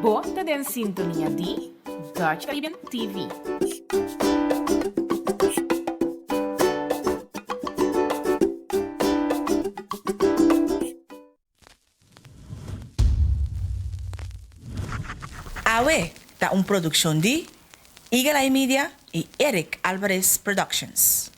Bota en sintonia di Dutch Caribbean TV. Awe, da un producción de Eagle Eye Media y Eric Alvarez Productions.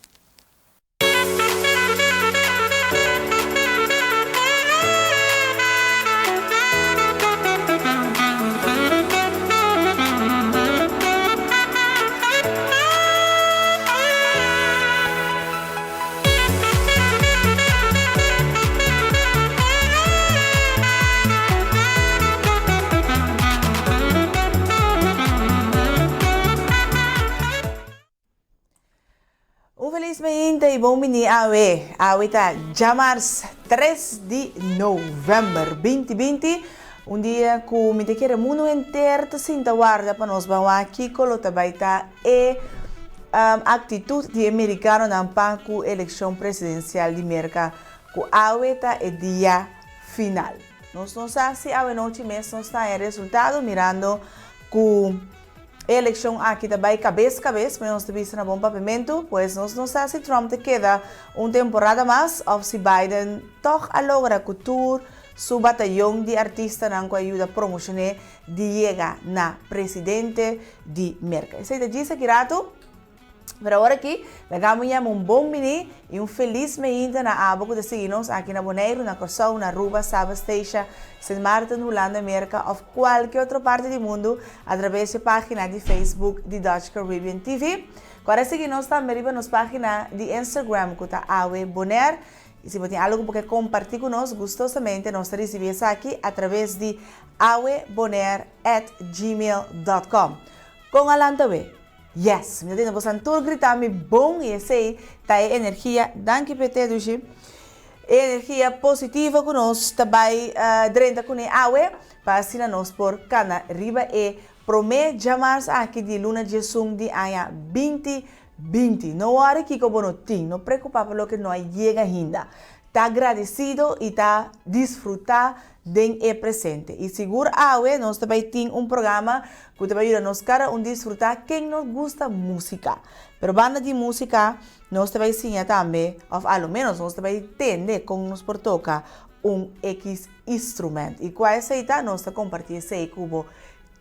Felizmente e bom mini awe tá jamars 3 de novembro 2020 dia que me te o mundo inteiro te sinta guarda para nós vamos aqui colocar baita atitude de americano na panco eleição presidencial de América que awe tá dia final nós não sabemos se awe noite mesmo está em resultado mirando que eleição aqui também cabeça, mas nós temos na bom papamento, pois nós não sabemos se Trump te queda uma temporada mais ou se Biden toch logra cultura su batalhão de artistas que ajuda a promocionar de chegar na presidente de América. Isso é disso aqui, rato. Mas agora aqui, legamos bom mini e feliz ainda na aba de seguir-nos aqui na Bonaire, na Corsão, na Aruba, Saba Station, St. Martin, Holanda, América ou qualquer outra parte do mundo através da página de Facebook de Dutch Caribbean TV. Agora seguir-nos também na página de Instagram, que está Awe Bonaire. E se você tem algo para compartilhar conosco, gostosamente, nós recebemos aqui através de awebonaire@gmail.com. Com a Lantawe. Yes, me tenho você todo gritar me bom e sei tá energia, danke PT dushi. Energia positiva conosco também drenta com a awe para assinar nos por cana riba e promete chamar aqui de luna de sum de aia 2020. Não hora que como não tem, não preocupa pelo que não chega ainda. Tá agradecido e tá desfrutar den presente. E seguro awe nós também tem programa que também ajuda nos cara a desfrutar quem nos gusta música. Pero banda de música nós também sim também, ou ao menos nós também tende com nos por tocar X instrumento. E qual é essa nós tá compartilhando esse cubo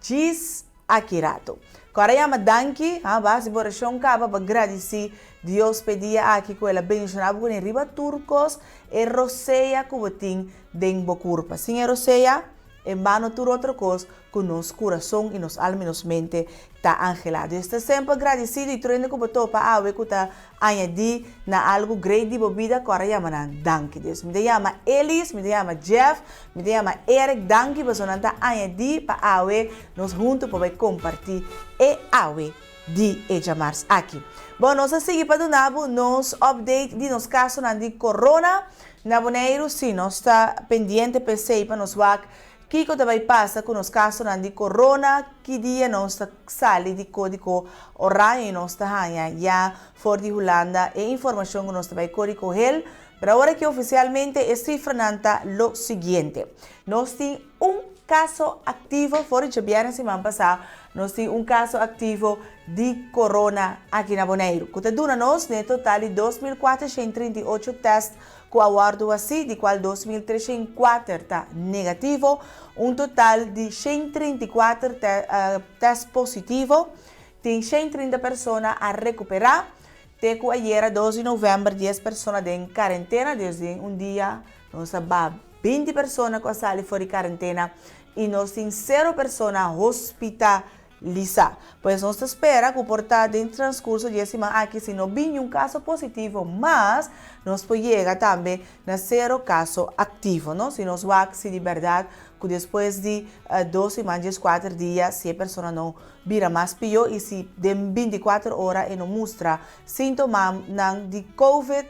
diz aqui rato. Agora chama danke, base por chão capa para agradecer Deus pedia aqui com ela bendicionava com riba turcos e roseia cubotim den bocurpa. Sim, é roseia, em mano tur outra coisa com nos coração e nos alma e nos mente tá angelado. Está sempre agradecido e treinando como topa awe que tá añadir na algo great de bebida agora chama na danke. Deus me chama Elis, me chama Jeff, me chama Eric, danke para sonanta añadir para awe nos juntos para compartilhar e awe de chamar aqui. Bom, nós seguimos para o nos update de nos casos de corona. Na Bonaire, sim, nós está pendente para nos ver que também passa com os casos de corona, que dia nós está sali de código orange nós está já fora de Holanda e informação que nós também código hel. Pero agora que oficialmente é cifra lo seguinte, nós temos caso activo, fora de semana passada, nós temos caso activo de corona aqui na Bonaire. Que dura nós, no total de 2.438 testes, com aguardo assim, de qual 2.304 está negativo, total de 134 testes positivos, tem 130 pessoas a recuperar, tem que ayer, 12 de novembro, 10 pessoas em quarentena, desde dia, nós sabemos 20 pessoas que saem fora de quarentena e nós temos 0 pessoas hospitalizadas. Pois nós esperamos que portar dentro do transcurso de semana aqui, se não vir um caso positivo, mas nós podemos chegar também a 0 caso ativo, não? Se nós vamos de verdade, que depois de 12 semanas, 4 dias, se a pessoa não vira mais pior e se de 24 horas e não mostra sintomas de COVID,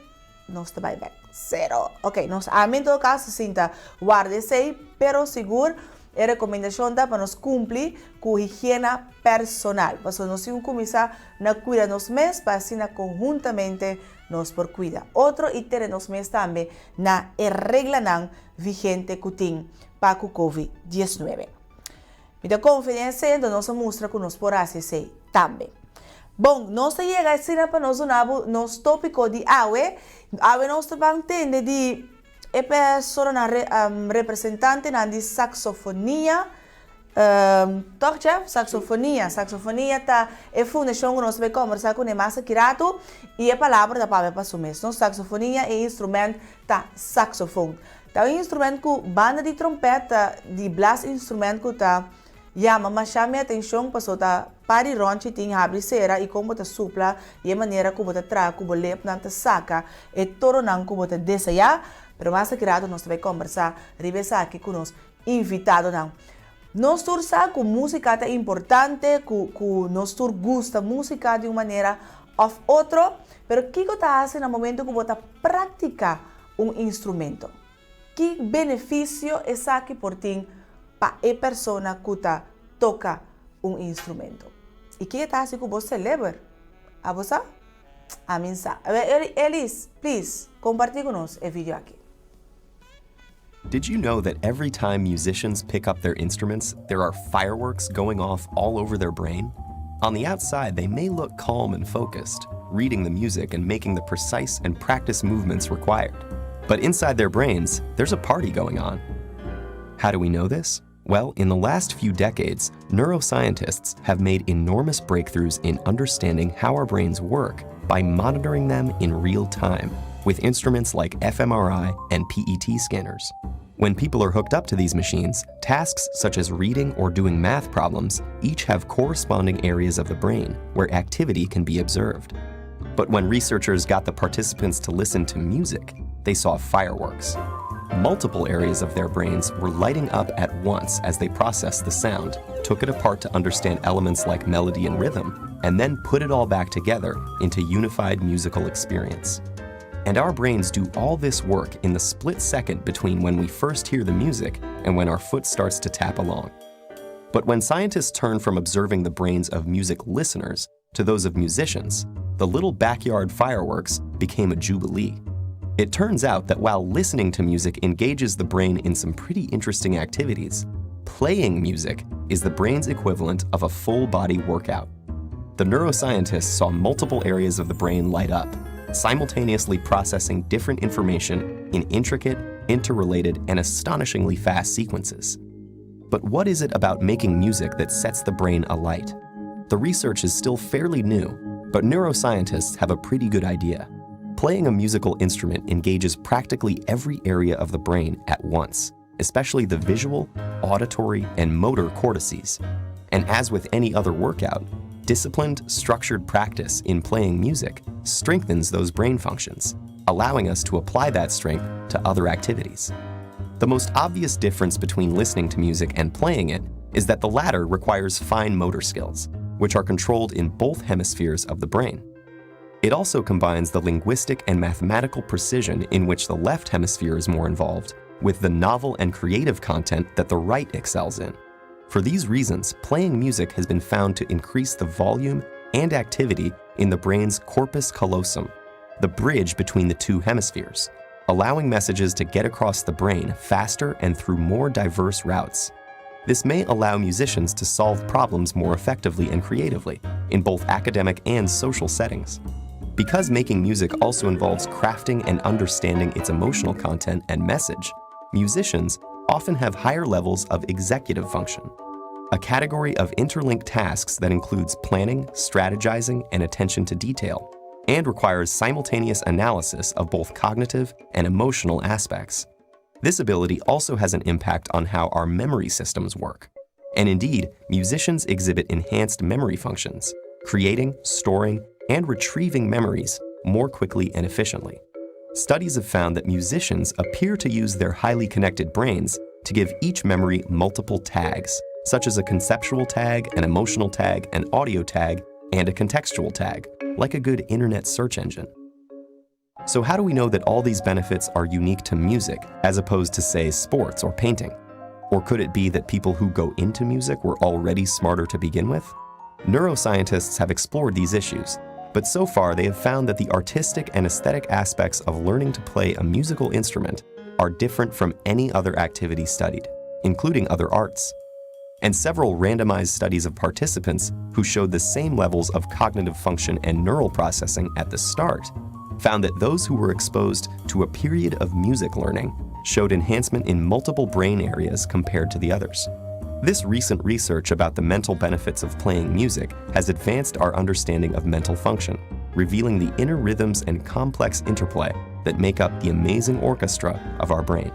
nós também bem. 0. Ok, nós em todo caso sinta guarda-se, pero seguro é recomendação para nós cumprir com a higiene personal. Para nós temos que começar a cuidar nos mesmos, para assim conjuntamente nos por cuidar. Outro e ter nos mesmos também na regra vigente que tem para o COVID-19. Muita confiança, então nós mostra que nós podemos fazer também. Bom, nós chega a ensinar para nós nos tópico de awe nós também entende de é pessoa na representante na de saxofonia, toch chef, saxofonia tá é fundação que nós vai conversar com o massa kirato e a palavra da palavra para sumir. Então saxofonia é instrumento tá saxofone. Tá um instrumento que banda de trompeta, de blast instrumento que tá mas chame a atenção para soltar para ronchi tem abre cera e como tá supla e a maneira como tá tra como lep nanta saca e todo não como tá desejar, pero mais criado nós vai conversar revesa aqui com nós invitado não. Nós tursa com música é importante, com nós tur gusta música de uma maneira ou outra, pero que tá fazendo no momento que você pratica instrumento? Que benefício é aqui por ti para a pessoa que toca instrumento? E que está assim que você celebra? A você? A mim sabe. Elis, please, compartilhe conosco o vídeo aqui. Did you know that every time musicians pick up their instruments, there are fireworks going off all over their brain? On the outside, they may look calm and focused, reading the music and making the precise and practiced movements required. But inside their brains, there's a party going on. How do we know this? Well, in the last few decades, neuroscientists have made enormous breakthroughs in understanding how our brains work by monitoring them in real time with instruments like fMRI and PET scanners. When people are hooked up to these machines, tasks such as reading or doing math problems each have corresponding areas of the brain where activity can be observed. But when researchers got the participants to listen to music, they saw fireworks. Multiple areas of their brains were lighting up at once as they processed the sound, took it apart to understand elements like melody and rhythm, and then put it all back together into unified musical experience. And our brains do all this work in the split second between when we first hear the music and when our foot starts to tap along. But when scientists turn from observing the brains of music listeners to those of musicians, the little backyard fireworks became a jubilee. It turns out that while listening to music engages the brain in some pretty interesting activities, playing music is the brain's equivalent of a full-body workout. The neuroscientists saw multiple areas of the brain light up, simultaneously processing different information in intricate, interrelated, and astonishingly fast sequences. But what is it about making music that sets the brain alight? The research is still fairly new, but neuroscientists have a pretty good idea. Playing a musical instrument engages practically every area of the brain at once, especially the visual, auditory, and motor cortices. And as with any other workout, disciplined, structured practice in playing music strengthens those brain functions, allowing us to apply that strength to other activities. The most obvious difference between listening to music and playing it is that the latter requires fine motor skills, which are controlled in both hemispheres of the brain. It also combines the linguistic and mathematical precision in which the left hemisphere is more involved, with the novel and creative content that the right excels in. For these reasons, playing music has been found to increase the volume and activity in the brain's corpus callosum, the bridge between the two hemispheres, allowing messages to get across the brain faster and through more diverse routes. This may allow musicians to solve problems more effectively and creatively in both academic and social settings. Because making music also involves crafting and understanding its emotional content and message, musicians often have higher levels of executive function, a category of interlinked tasks that includes planning, strategizing, and attention to detail, and requires simultaneous analysis of both cognitive and emotional aspects. This ability also has an impact on how our memory systems work. And indeed, musicians exhibit enhanced memory functions, creating, storing, and retrieving memories more quickly and efficiently. Studies have found that musicians appear to use their highly connected brains to give each memory multiple tags, such as a conceptual tag, an emotional tag, an audio tag, and a contextual tag, like a good internet search engine. So how do we know that all these benefits are unique to music, as opposed to, say, sports or painting? Or could it be that people who go into music were already smarter to begin with? Neuroscientists have explored these issues, but so far they have found that the artistic and aesthetic aspects of learning to play a musical instrument are different from any other activity studied, including other arts. and several randomized studies of participants who showed the same levels of cognitive function and neural processing at the start found that those who were exposed to a period of music learning showed enhancement in multiple brain areas compared to the others. This recent research about the mental benefits of playing music has advanced our understanding of mental function, revealing the inner rhythms and complex interplay that make up the amazing orchestra of our brain.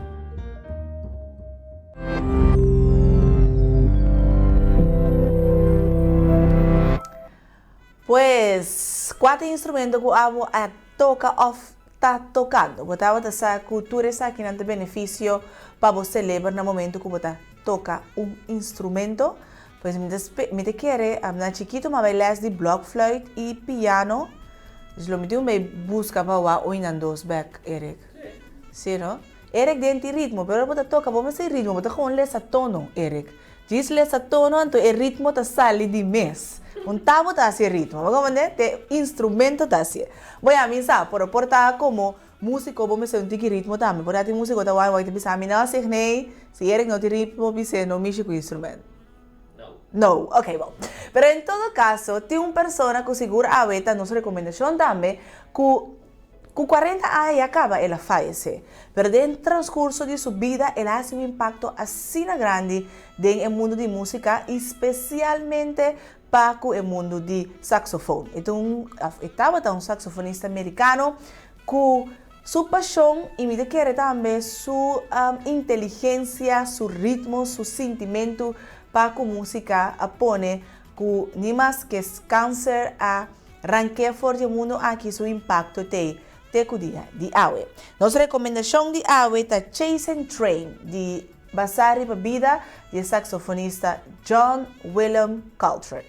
Pues, 4 instrumentos que amo a toca of está tocando. Botava essa cultura essa aqui não tem benefício para você levar no momento que você toca instrumento. Pues me te quiere, na chiquito me bailas de blockfluit e piano. Dus lo meteen me busca para wa oinandos back, Eric. Sim, não? Eric dentro ritmo, pero você toca, você ritmo, você gewoon lesa tono, Eric. Diz lesa tono, então o ritmo tá sali de mes. Tabo tá assim ritmo, vamos ver, te instrumento tá assim. Voy a misa, por portar como músico, vamos ser tiki ritmo também. Por aí músico tá vai te pensar, mina sig nee, se Eric não tem ritmo, você não mexe com instrumento. No, ok, bom. Pero en todo caso, tem uma pessoa que seguro a beta nossa recomendação também, que 40 anos acaba, ela falece. Pero dentro do transcurso de sua vida, ela hace um impacto assim grande dentro do mundo de música, especialmente para o mundo de saxofone. Então, estava um saxofonista americano que sua paixão e me quer também sua inteligência, seu ritmo, seu sentimento para a música apone que nem mais que câncer a ranqueia forte o mundo aqui seu impacto tem o dia de hoje. Nossa recomendação de hoje é Chasing Train de Basari para vida de saxofonista John William Coltrane.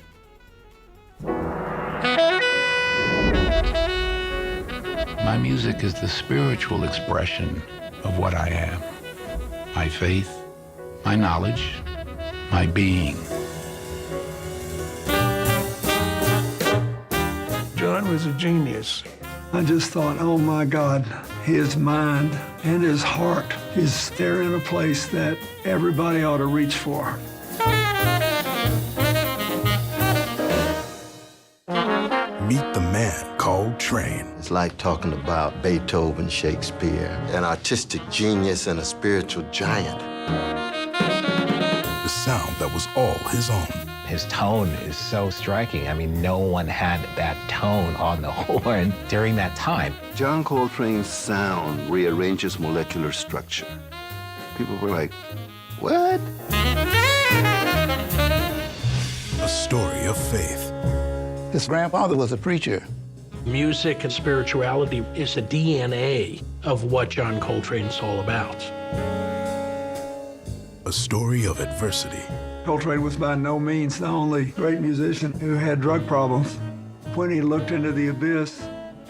My music is the spiritual expression of what I am. My faith, my knowledge, my being. John was a genius. I just thought, oh my God, his mind and his heart is there in a place that everybody ought to reach for. Meet the man called Train. It's like talking about Beethoven, Shakespeare, an artistic genius and a spiritual giant. The sound that was all his own. His tone is so striking. I mean, no one had that tone on the horn during that time. John Coltrane's sound rearranges molecular structure. People were like, what? A story of faith. His grandfather was a preacher. Music and spirituality is the DNA of what John Coltrane's all about. A story of adversity. Coltrane was by no means the only great musician who had drug problems. When he looked into the abyss,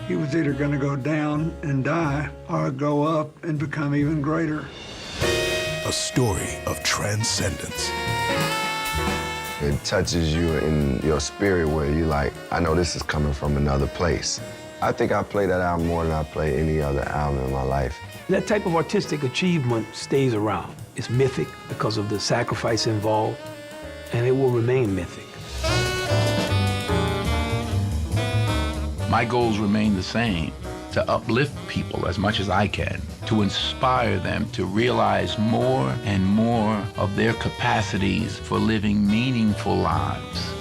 he was either going to go down and die or go up and become even greater. A story of transcendence. It touches you in your spirit where you like, I know this is coming from another place. I think I play that album more than I play any other album in my life. That type of artistic achievement stays around. It's mythic because of the sacrifice involved, and it will remain mythic. My goals remain the same, to uplift people as much as I can, to inspire them to realize more and more of their capacities for living meaningful lives.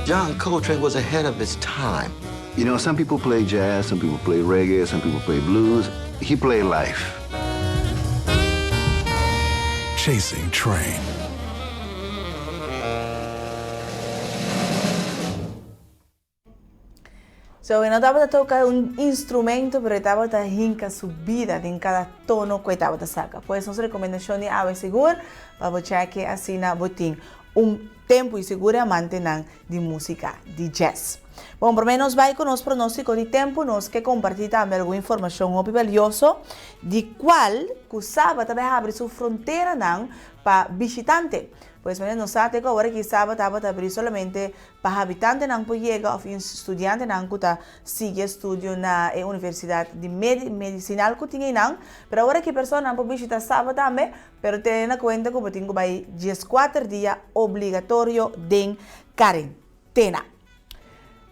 John Coltrane was ahead of his time. You know, some people play jazz, some people play reggae, some people play blues. He played life. Chasing Train. So, não estava a tocar instrumento, pero estava a hinca subida em cada tono que estava a sacar. Pues nossa recomendação de hoje seguro para você que assim na botin tempo e seguro amante de música de jazz. Bom, por menos vai com os pronósticos de tempo, nós que compartilhar também alguma informação muito valiosa, de qual que o sábado também abre sua fronteira para visitante. Pois não sabe que agora que sábado estava abrir solamente para habitante não pode chegar ou estudante não que sigue estudo na universidade de medicinal que tinha não, pero agora que pessoa não pode visitar sábado também, pero tem na conta que tem que vai 14 dias obrigatório de quarentena.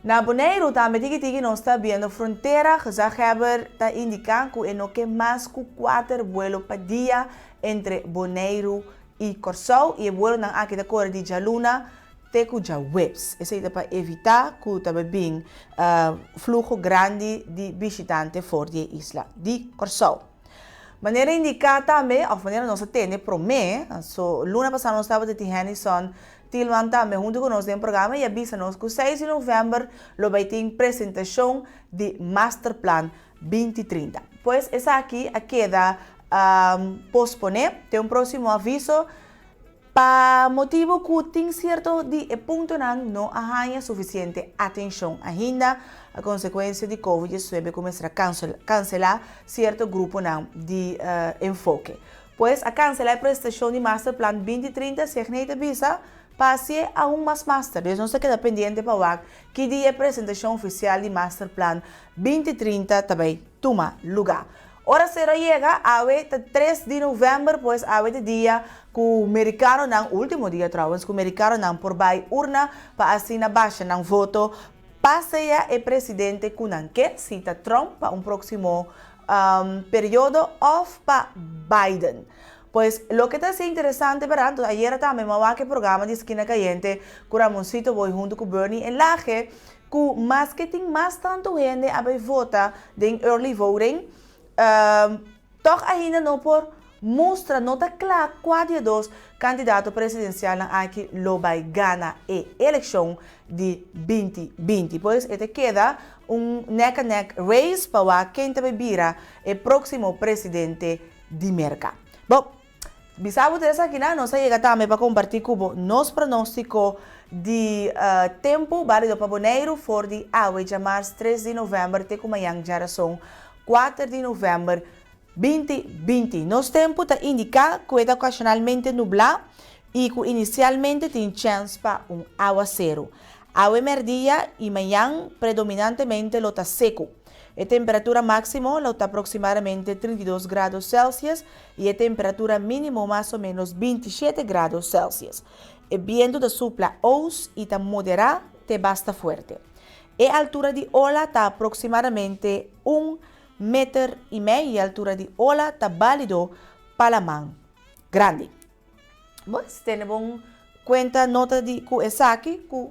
Na Bonaire também tigi nós está vendo fronteira, que já está indicando que não que mais que 4 vuelos por dia entre Bonaire e Corsou e o vuelo não aqui da cor de Jaluna te cuja webs. Isso é para evitar que também fluxo grande de visitantes fora da isla de Corsou. Maneira indicada também, ou maneira nós temos promessa, so luna passada nós estava de Henderson Tilman também junto conosco no programa e avisa-nos que 6 de novembro vai ter apresentação de Masterplan 2030. Pois essa aqui queda posponer, tem próximo aviso para motivo que tem certo de ponto não arranha suficiente atenção ainda a consequência de Covid-19 começar a cancelar certo grupo de enfoque. Pois a cancelar a prestação de Masterplan 2030 se a visa passe a mais master. Então, se queda pendente para ver que dia a apresentação oficial de Masterplan 2030 também toma lugar. Ora será chega a 3 de novembro, pois a dia que o americano não, último dia trouxe, que o americano não por vai urna para assinar baixa não voto, passeia o presidente que não quer, cita Trump para próximo período of para Biden. Pues lo que está interesante, ¿verdad? Ayer también me va a que programa de Esquina Caliente, con Ramoncito voy junto con Bernie en Laje, que más que tiene más tanto gente a vota de early voting, toch ainda no por mostra nota clara cuál de dos candidatos presidenciales aquí lo va a ganar la elección de 2020. Pues este queda un neck and neck race para quien te vira el próximo presidente de Merca. Bom, bisabo ustedes aquí nos llega también para compartir cubo nos pronóstico de tempo válido para Bonaire for de agua de março 3 de novembro até como amanhã já são 4 de novembro 2020. Nos tempo está indica que é ocasionalmente nublado e que inicialmente tem chance para aguacero. Agua merdia e amanhã predominantemente lo está seco. A temperatura máxima está aproximadamente 32 graus Celsius e a temperatura mínima mais ou menos 27 graus Celsius. O vento da sopla os e está moderado te basta forte. A altura de ola está aproximadamente 1,5 metro e a altura de ola está válido para a mão grande. Mas temos conta nota de que essa aqui que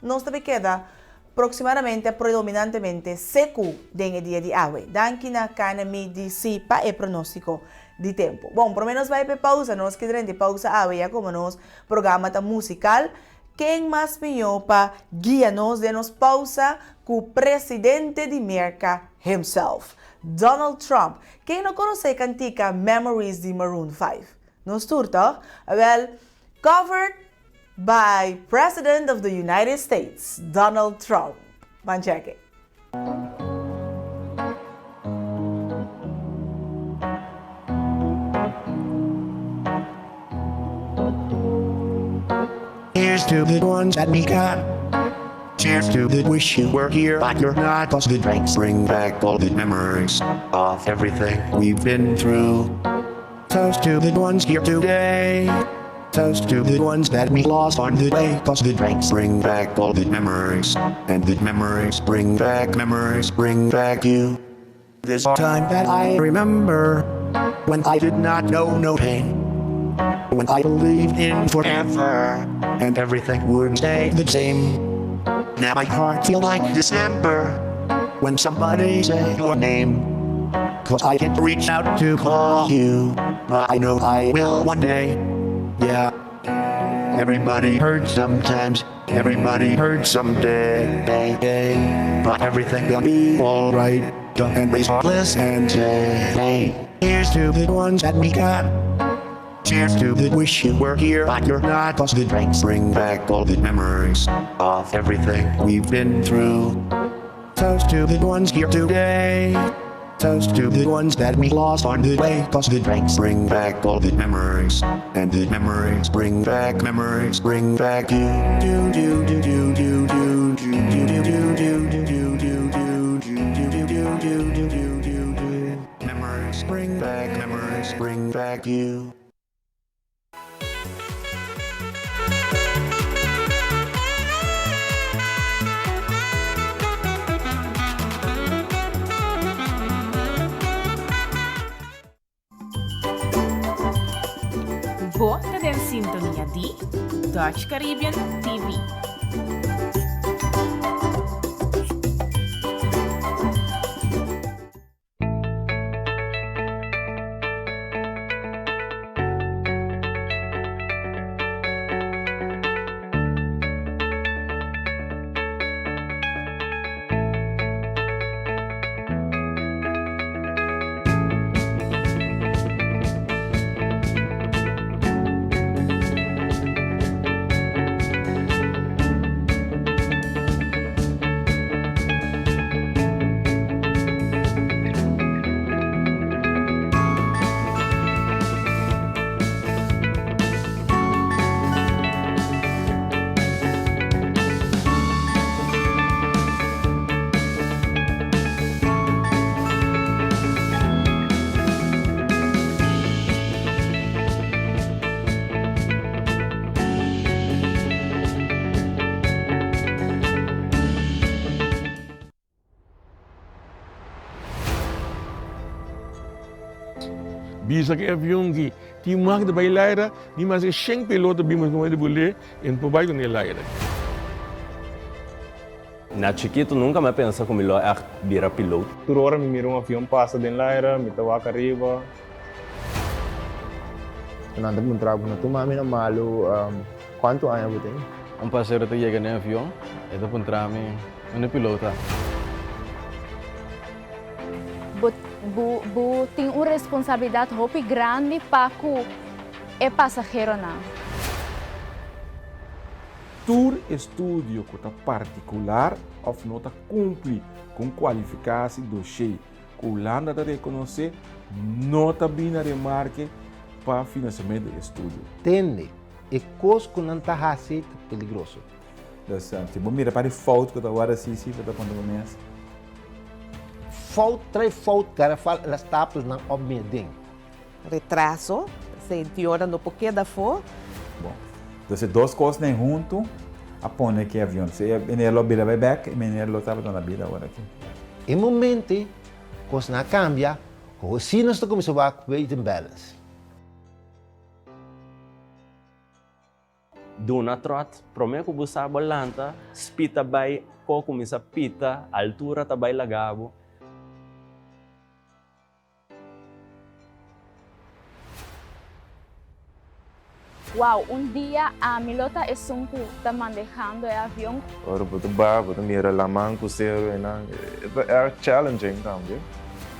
nós também queda aproximadamente predominantemente seco no dia de agua. Danke na cana me disse para o pronóstico de tempo. Bom, por menos vai para pausa, nós queremos de pausa agua, como nos programa tá musical. Quem mais melhor para guiar-nos de nos pausa com o presidente de América himself, Donald Trump. Quem não conhece cantica Memories de Maroon 5? Nos turta? Well, covered by President of the United States, Donald Trump. Van check it. Here's to the ones that we got. Cheers to the wish you were here, but you're not. 'Cause the drinks bring back all the memories of everything we've been through. Toast to the ones here today. Toast to the ones that we lost on the way. 'Cause the drinks bring back all the memories. And the memories bring back you. This time that I remember, when I did not know no pain. When I believed in forever, and everything would stay the same. Now my heart feels like December, when somebody say your name. 'Cause I can't reach out to call you, but I know I will one day. Yeah, everybody hurts sometimes, everybody hurts someday. But everything will be alright. And raise our glass and say, hey, here's to the ones that we got. Cheers to the wish you were here, but you're not. 'Cause the drinks bring back all the memories of everything we've been through. Toast to the ones here today. Toast to the ones that we lost on the way. 'Cause the drinks bring back all the memories, and the memories bring back you. Do do do do do do do do do do do do do do do do do. Memories bring back you. Bota den sintonia di Dutch Caribbean TV. Bisa ke avião que ti mag de bailaira, ni mas é 100 piloto bimos com ele bolé, em pobai com ele laira. Na chiquito nunca me pensa como ele é virar piloto. Por hora me mira avião passa dentro laira, me tawa arriba. Nanda pun trabalho na tuma mina malu quanto anos você tem? Passageiro que chega no avião, ele pun trami um piloto. Tem uma responsabilidade muito grande para o passageiro não. Tour estúdio que está particular ou não está cumpre com qualificação do cheio. Que o Holanda está reconhecer, não está bem na remarque para financiamento do estúdio. Tende, e coisa que não está assim perigoso. Tipo, mira para a foto que está agora assim, para quando começa. Fout, cara, fala as tapas não obedem. Retraso, se piora no porquê da for. Bom, então duas coisas nem junto, apone que avião. Se ele lobby vai back, e ele estava na vida agora aqui. Em momento, coisa não cambia, o sino está começando a weight and balance. Duna trot, promete que você bolanta, spita vai, começa pita, altura tá vai lagabo. Wow, dia a milota é sunku está manejando o avião. Ora, você mira lá manco zero e não, é challenging também.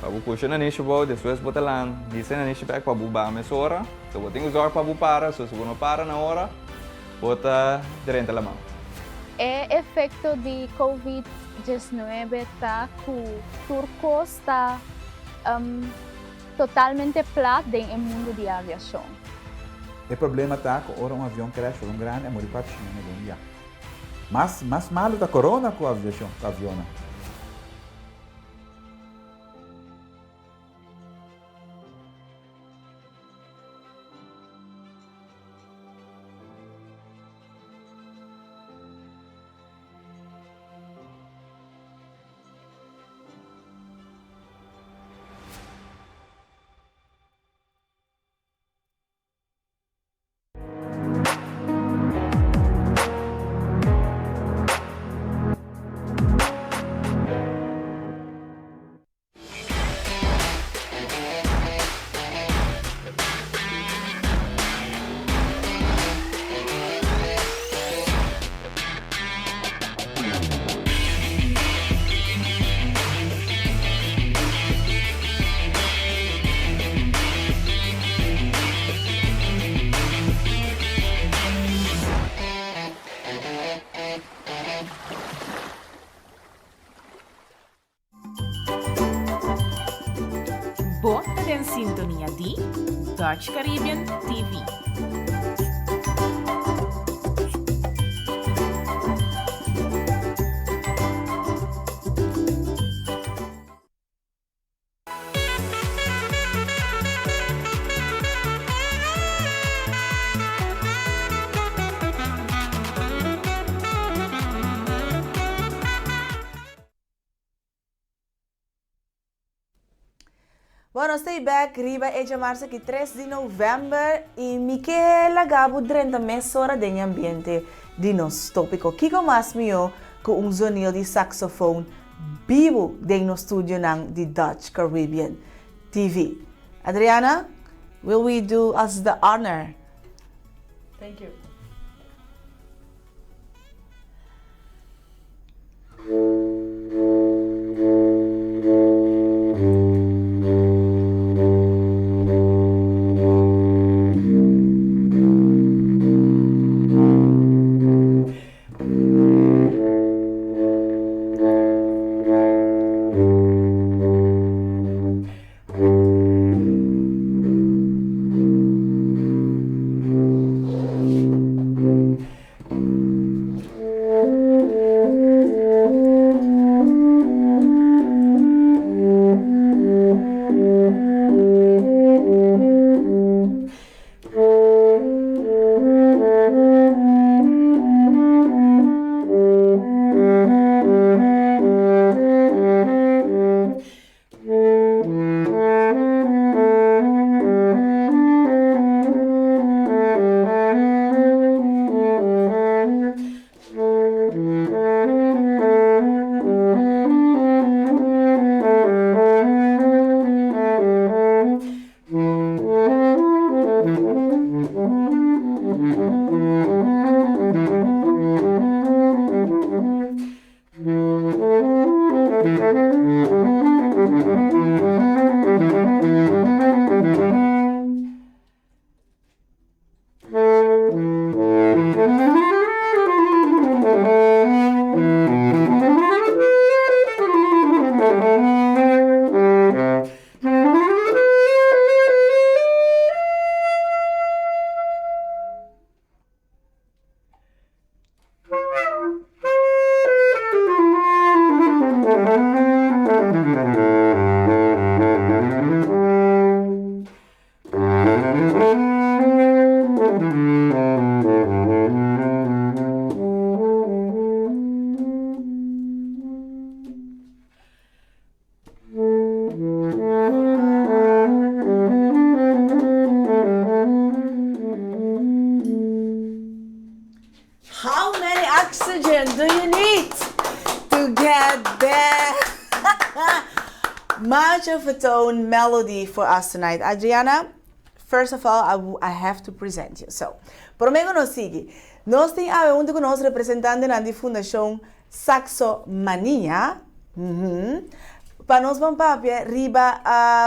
Pabu puxa na nicho bo, depois bota lá, disse na nicho back pabu ba mes hora, so você tem que usar pabu para, so se você para na hora, bota direita lá mão. É efeito de COVID-19 tá com turco está totalmente plano no mundo de aviação. O problema está que ora avião crash, um grande, é morrer para China, né? Mas malo da corona com a aviação, com a avião. Dutch Caribbean TV. Bueno, stay back, riba e chamarse que 3 de novembro e Michela Gabo durante meia hora de ambiente de nosso tópico. Kiko mais mio com sonido de saxofone vivo de no studio de Dutch Caribbean TV. Adriana, will we do us the honor? Thank you. How many oxygen do you need to get that much of a tone melody for us tonight? Adriana, first of all, I have to present you. So, por mim, nós sigue. Nós temos um conosco representante na Fundação Saxomania. Para nós vamos para riba,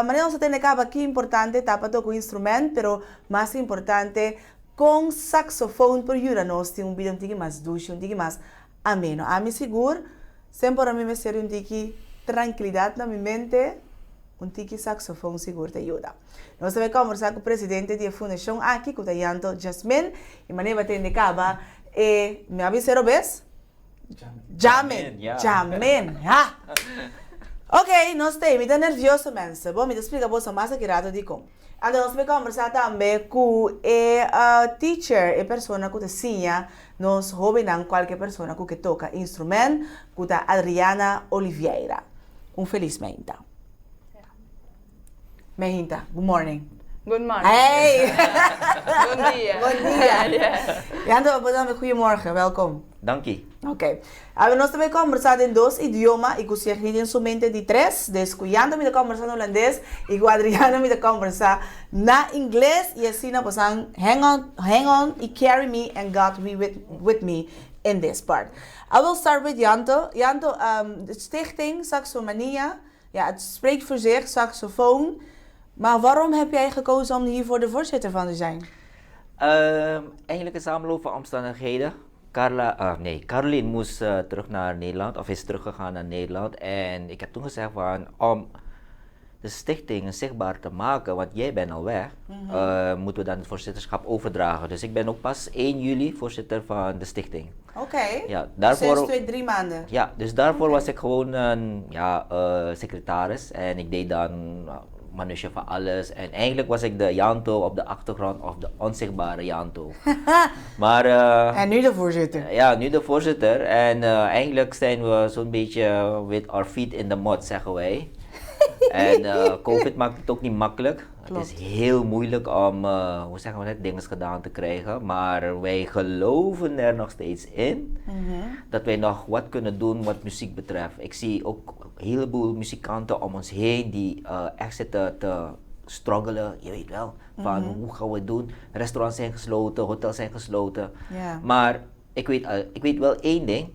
mas nós temos aqui importante, tapa com instrumento, pero mais importante com saxofone por ajudar nós tem vídeo um pouquinho mais doce, um pouquinho mais ameno. A mim seguro, sempre para mim ser um pouquinho tranquilidade na minha mente, um pouquinho saxofone seguro te ajuda. Nós vamos conversar com o presidente da fundação aqui, com o Tayanto Jasmine, e maneira de ter caba e me avisar vez? Jamin. Ok, nós temos, me nervioso mensa. Bom, me explica você mais aqui rápido de como. Então, nós vamos conversar também com a teacher, a pessoa que ensina nos jovens, qualquer pessoa que toca instrumento, com a Adriana Oliveira. Feliz Mehinta. Mehinta, good morning. Good morning. Hey! Bom dia. Bom dia. Janto, bedankt, goedemorgen, welkom. Dank je. Ok. Nós também conversamos em dois idiomas e com o gente somente de três. Desde que Janto me conversar no holandês e com Adriana me conversar na inglês e assim nós possamos hang on e carry me and God be with me in this part. I will start with Janto. Janto, de stichting Saxomania, ja, het spreekt voor zich, saxofoon. Maar waarom heb jij gekozen om hiervoor de voorzitter van te zijn? Eigenlijk een samenloop van omstandigheden. Caroline moest terug naar Nederland, of is teruggegaan naar Nederland. En ik heb toen gezegd van, om de stichting zichtbaar te maken, want jij bent al weg, moeten we dan het voorzitterschap overdragen. Dus ik ben ook pas 1 juli voorzitter van de stichting. Oké. Ja, daarvoor, sinds 2-3 maanden. Ja, dus daarvoor was ik gewoon een secretaris en ik deed dan manusje van alles. En eigenlijk was ik de Janto op de achtergrond of de onzichtbare Janto. Maar, en nu de voorzitter. Ja, nu de voorzitter. En eigenlijk zijn we zo'n beetje with our feet in the mud, zeggen wij. En COVID maakt het ook niet makkelijk. Klopt. Het is heel moeilijk om, hoe zeggen we het, dingen gedaan te krijgen. Maar wij geloven er nog steeds in dat wij nog wat kunnen doen wat muziek betreft. Ik zie ook een heleboel muzikanten om ons heen die echt zitten te struggelen. Je weet wel, van hoe gaan we het doen? Restaurants zijn gesloten, hotels zijn gesloten. Ja. Maar ik weet wel één ding.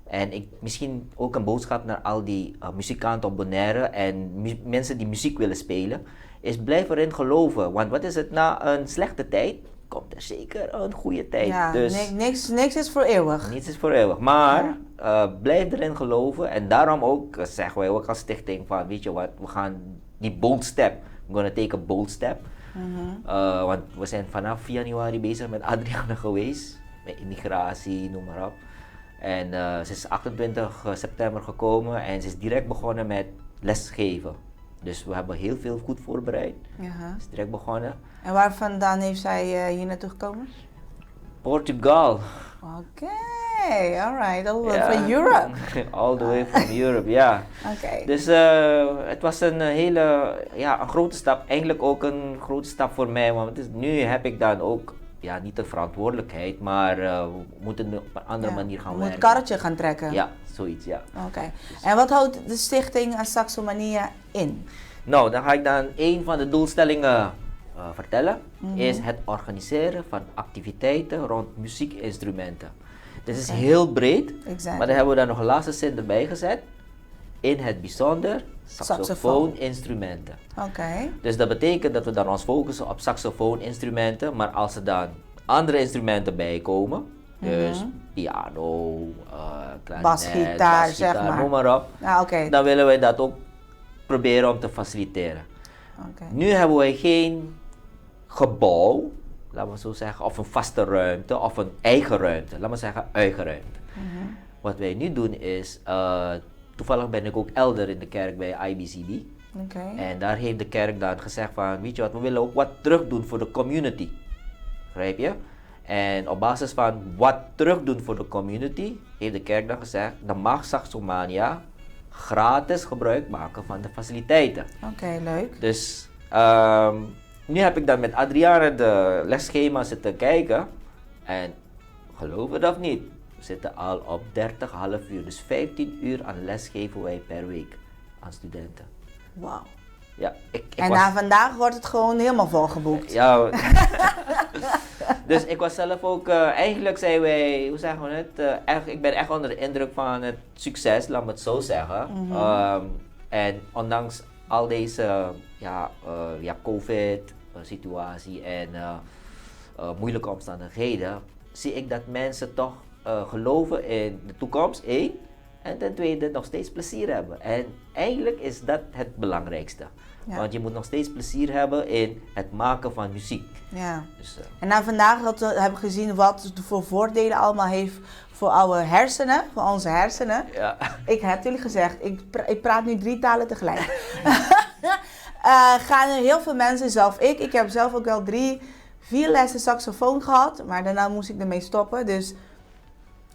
En misschien ook een boodschap naar al die muzikanten op Bonaire en mensen die muziek willen spelen, is blijf erin geloven. Want wat is het, na een slechte tijd, komt er zeker een goede tijd. Ja, dus niks is voor eeuwig. niets is voor eeuwig. Maar blijf erin geloven en daarom ook zeggen wij ook als stichting van, weet je wat, we gaan die bold step, we're gonna take a bold step. Want we zijn vanaf januari bezig met Adriana geweest, met immigratie, noem maar op. En ze is 28 september gekomen en ze is direct begonnen met lesgeven. Dus we hebben heel veel goed voorbereid. Ze is direct begonnen. En waar vandaan heeft zij hier naartoe gekomen? Portugal. Oké, alright. All the way from Europe. All the way from Europe, ja. Oké. Dus het was een hele, een grote stap. Eigenlijk ook een grote stap voor mij, want nu heb ik dan ook, niet de verantwoordelijkheid, maar we moeten op een andere manier gaan werken. Je moet het karretje gaan trekken. Ja, zoiets, ja. Oké. En wat houdt de stichting Saxomania in? Nou, dan ga ik dan een van de doelstellingen vertellen. Is het organiseren van activiteiten rond muziekinstrumenten. Dit is heel breed, maar dan hebben we daar nog een laatste zin erbij gezet. In het bijzonder saxofooninstrumenten. Oké. Dus dat betekent dat we dan ons focussen op saxofooninstrumenten, maar als er dan andere instrumenten bij komen, dus piano, klarinet, basgitaar, zeg maar. noem maar op, dan willen wij dat ook proberen om te faciliteren. Nu hebben wij geen gebouw, laten we zo zeggen, of een vaste ruimte of een eigen ruimte, laten we zeggen eigen ruimte. Wat wij nu doen is, toevallig ben ik ook elder in de kerk bij IBCD. En daar heeft de kerk dan gezegd van, weet je wat, we willen ook wat terug doen voor de community. Begrijp je? En op basis van wat terug doen voor de community, heeft de kerk dan gezegd, dan mag Saxomania gratis gebruik maken van de faciliteiten. Oké, leuk. Dus nu heb ik dan met Adriana de lesschema zitten kijken. En geloof het of niet, we zitten al op 30,5 uur. Dus 15 uur aan les geven wij per week aan studenten. Wauw. Ja, en na vandaag wordt het gewoon helemaal volgeboekt. Ja. Dus ik was zelf ook, eigenlijk zijn wij, hoe zeggen we het, ik ben echt onder de indruk van het succes, laat me het zo zeggen. En ondanks al deze COVID-situatie en moeilijke omstandigheden, zie ik dat mensen toch geloven in de toekomst, één. En ten tweede nog steeds plezier hebben. En eigenlijk is dat het belangrijkste. Ja. Want je moet nog steeds plezier hebben in het maken van muziek. Ja. Dus, en na vandaag hebben we gezien wat het voor voordelen allemaal heeft voor oude hersenen, voor onze hersenen. Ja. Ik heb jullie gezegd, ik praat nu 3 talen tegelijk. Gaan er heel veel mensen, zelf ik heb zelf ook wel 4 lessen saxofoon gehad, maar daarna moest ik ermee stoppen. Dus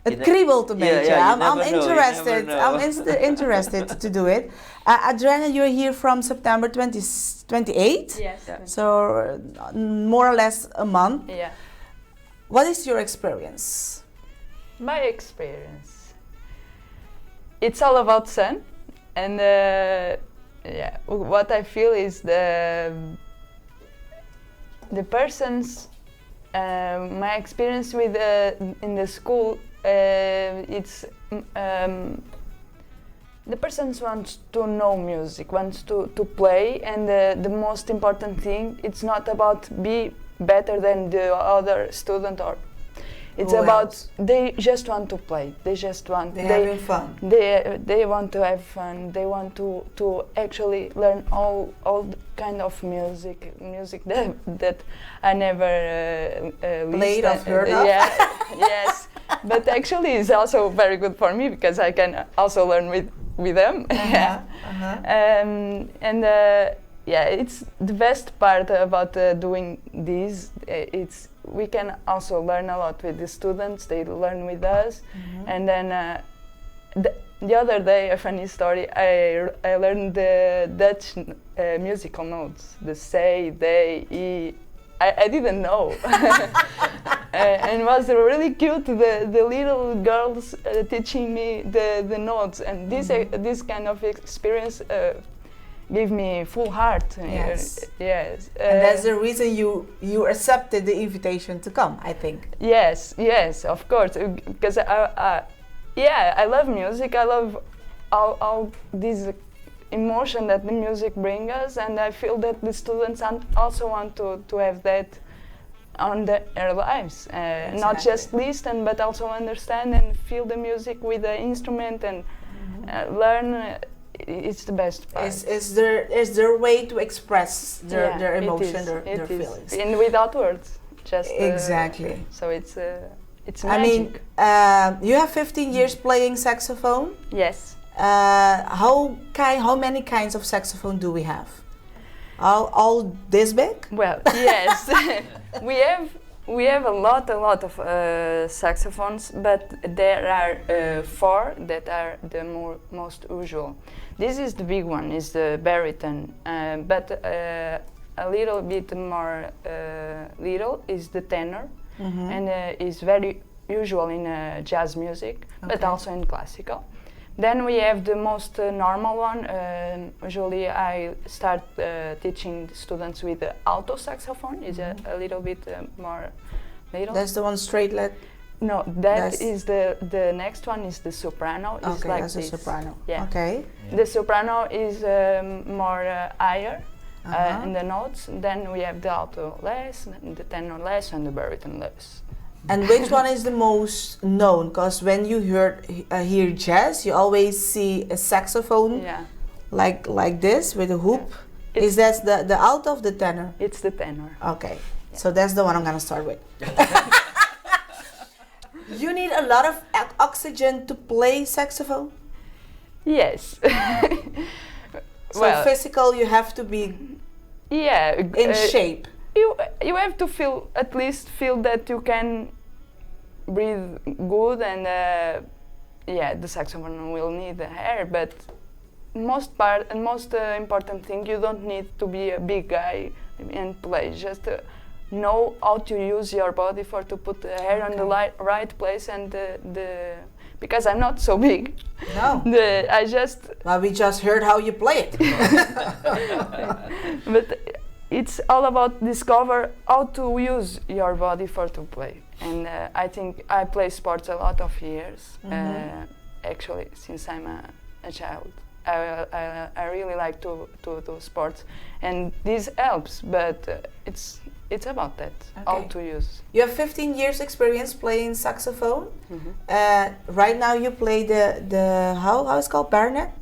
het kriebelt een beetje. I'm interested. I'm interested to do it. Adriana, you're here from September 28. Yes. So more or less a month. Yeah. What is your experience? My experience. It's all about sun, and what I feel is the persons. My experience with in the school. It's the person wants to know music, wants to play, and the most important thing, it's not about be better than the other student, or It's Who about else? they just want to play. They just want. They're having fun. They want to have fun. They want to actually learn all the kind of music that I never Played or listened. heard of? Yeah, yes. But actually, it's also very good for me because I can also learn with them. Yeah, it's the best part about doing this. We can also learn a lot with the students. They learn with us, and then the other day, a funny story. I learned the Dutch musical notes. The say, they, e. I didn't know, and it was really cute. The little girls teaching me the notes, and this kind of experience gave me full heart. Yes. Yes. And that's the reason you accepted the invitation to come, I think. Yes, of course. Because I love music. I love all this emotion that the music brings us, and I feel that the students also want to have that on their lives. Not just listen, but also understand and feel the music with the instrument and learn. It's the best part. Is there a way to express their emotion, their feelings? And without words, just exactly. So it's magic. I mean, you have 15 years playing saxophone. Yes. How many kinds of saxophone do we have? All this big? Well, yes. We have a lot of saxophones, but there are 4 that are the most usual. This is the big one, is the baritone, but a little bit more little is the tenor, and is very usual in jazz music, but also in classical. Then we have the most normal one. Usually I start teaching students with the alto saxophone. It's a little bit more little. That's the one straight led? No, that is the next one is the soprano. It's Okay, like that's this. a soprano. Yeah. Okay. The soprano is more higher in the notes. Then we have the alto less, the tenor less, and the baritone less. And which one is the most known? Because when you hear jazz, you always see a saxophone like this with a hoop. Is that the alto of the tenor? It's the tenor. Okay, so that's the one I'm gonna start with. You need a lot of oxygen to play saxophone? Yes. So physical, you have to be in shape. You have to at least feel that you can breathe good, and the saxophone will need the air, but most important thing, you don't need to be a big guy and play. Just know how to use your body to put the hair on the right place, and because I'm not so big. No. Well, we just heard how you play it. But it's all about discover how to use your body to play. And I think I play sports a lot of years, actually, since I'm a child. I really like to do sports, and this helps, but it's about that, how to use. You have 15 years experience playing saxophone. Right now you play the how is it called, baronet?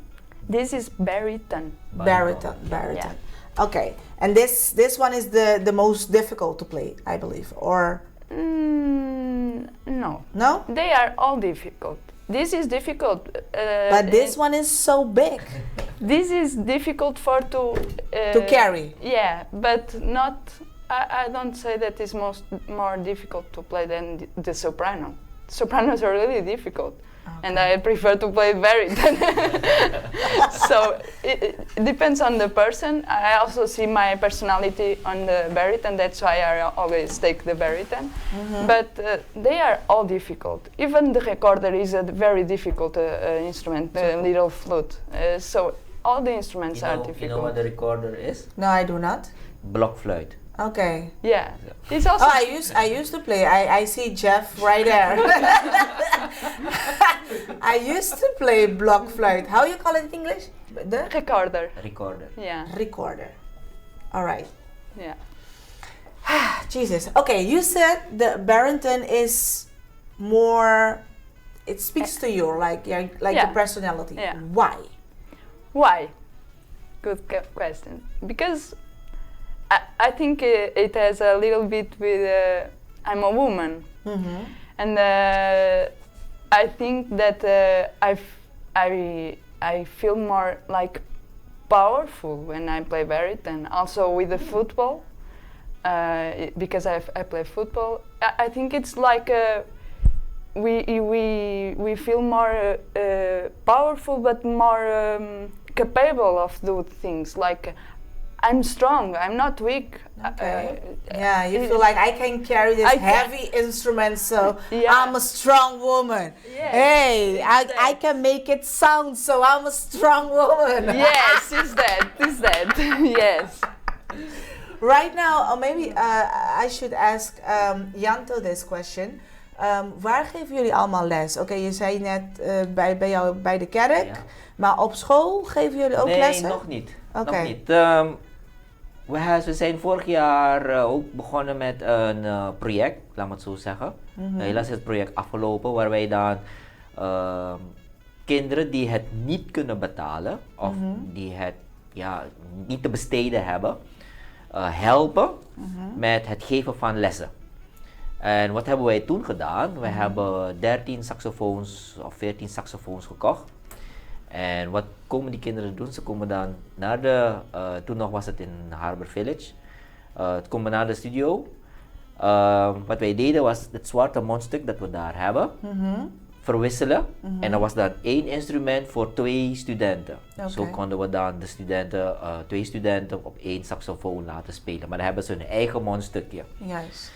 This is baritone. Baritone. Yeah. Okay, and this one is the most difficult to play, I believe, or? No. No? They are all difficult. This is difficult. But this one is so big. This is difficult to carry. Yeah, but not. I don't say that it's more difficult to play than the soprano. Sopranos are really difficult. And I prefer to play baritone. So it depends on the person. I also see my personality on the baritone. That's why I always take the baritone. But they are all difficult. Even the recorder is a very difficult instrument, the little flute. So all the instruments are difficult. You know what the recorder is? No, I do not. Blockfluit. Okay. Yeah. It's also. I used to play. I see Jeff right there. I used to play blockfluit. How you call it in English? The recorder. Recorder. Yeah. Recorder. All right. Yeah. Jesus. Okay, you said the baritone is more, it speaks to you, like Yeah. your personality. Yeah. Why? Why? Good question. Because I think it has a little bit with I'm a woman, and I think that I feel more like powerful when I play baritone. Also with the football, because I play football. I think it's like we feel more powerful, but more capable of do things. Like I'm strong. I'm not weak. Okay. Yeah, you feel like I can carry this heavy instrument, so I'm a strong woman. Yes, Hey, I can make it sound, so I'm a strong woman. Yes, it's that. Yes. Right now, or maybe I should ask Janto this question. Waar geven jullie allemaal les? Oké, je zei net bij jou bij de kerk, maar op school geven jullie ook lessen? Nee, nog niet. Oké. Nog niet. We zijn vorig jaar ook begonnen met een project, laat me het zo zeggen. Helaas is het project afgelopen, waar wij dan kinderen die het niet kunnen betalen, of die het niet te besteden hebben, helpen met het geven van lessen. En wat hebben wij toen gedaan? We hebben 13 saxofoons of 14 saxofoons gekocht. En wat komen die kinderen doen? Ze komen dan naar de, toen nog was het in Harbor Village. Ze komen naar de studio. Wat wij deden was het zwarte mondstuk dat we daar hebben, verwisselen. En dat was dan 1 instrument voor 2 studenten. Zo konden we dan de studenten, 2 studenten op 1 saxofoon laten spelen. Maar dan hebben ze hun eigen mondstukje. Juist.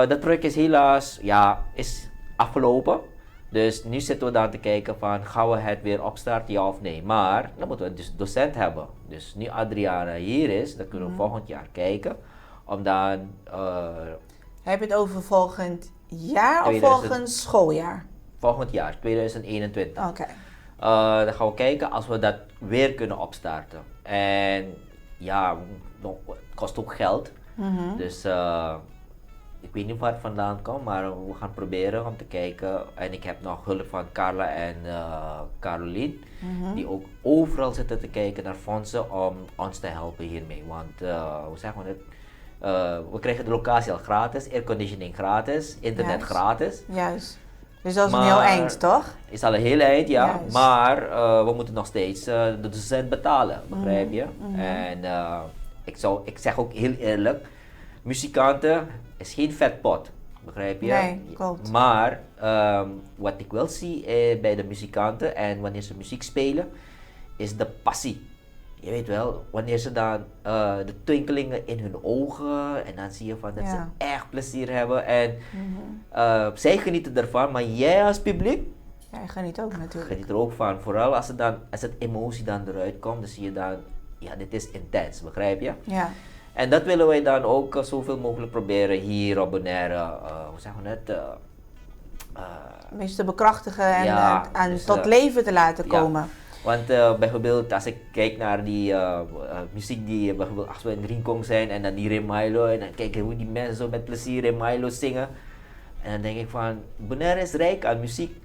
Dat project is helaas is afgelopen. Dus nu zitten we dan te kijken van, gaan we het weer opstarten, ja of nee. Maar dan moeten we dus docent hebben. Dus nu Adriana hier is, dan kunnen we volgend jaar kijken. Om dan... Heb je het over volgend jaar of volgend schooljaar? Volgend jaar, 2021. Oké. Dan gaan we kijken als we dat weer kunnen opstarten. En ja, het kost ook geld. Dus ik weet niet waar het vandaan komt, maar we gaan proberen om te kijken. En ik heb nog hulp van Carla en Caroline, die ook overal zitten te kijken naar fondsen om ons te helpen hiermee. Want hoe zeggen we het? We krijgen de locatie al gratis, airconditioning gratis, internet gratis. Juist. Dus dat is een heel eind, toch? Is al een heel eind, ja. Juist. Maar we moeten nog steeds de docent betalen, begrijp je? En ik zeg ook heel eerlijk, muzikanten is geen vetpot, begrijp je? Nee, klopt. Maar wat ik wel zie bij de muzikanten en wanneer ze muziek spelen, is de passie. Je weet wel, wanneer ze dan de twinkelingen in hun ogen en dan zie je van dat ze echt plezier hebben en zij genieten ervan, maar jij als publiek geniet ook natuurlijk. Geniet er ook van, vooral als het emotie dan eruit komt, dan zie je dan, ja, dit is intens, begrijp je? Ja. En dat willen wij dan ook zoveel mogelijk proberen hier op Bonaire, hoe zeggen we het? Een beetje te bekrachtigen en dus, tot leven te laten komen. Want bijvoorbeeld als ik kijk naar die muziek die bijvoorbeeld als we in Rincon zijn en dan die Remailo en dan kijk ik hoe die mensen zo met plezier Remailo zingen. En dan denk ik van, Bonaire is rijk aan muziek.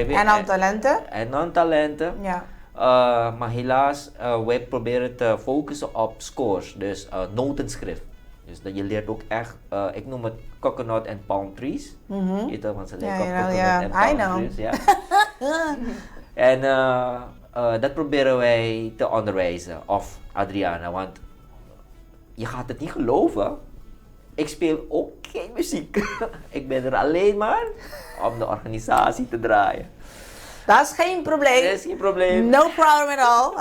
En aan talenten. En aan talenten. Ja. Maar helaas, wij proberen te focussen op scores, dus notenschrift. Dus dat je leert ook echt, ik noem het coconut and palm trees. Weet je, want ze lijken op coconut and palm trees. Ja. En dat proberen wij te onderwijzen, of Adriana, want je gaat het niet geloven. Ik speel ook geen muziek. Ik ben er alleen maar om de organisatie te draaien. Dat is geen probleem. Dat is geen probleem. No problem at all.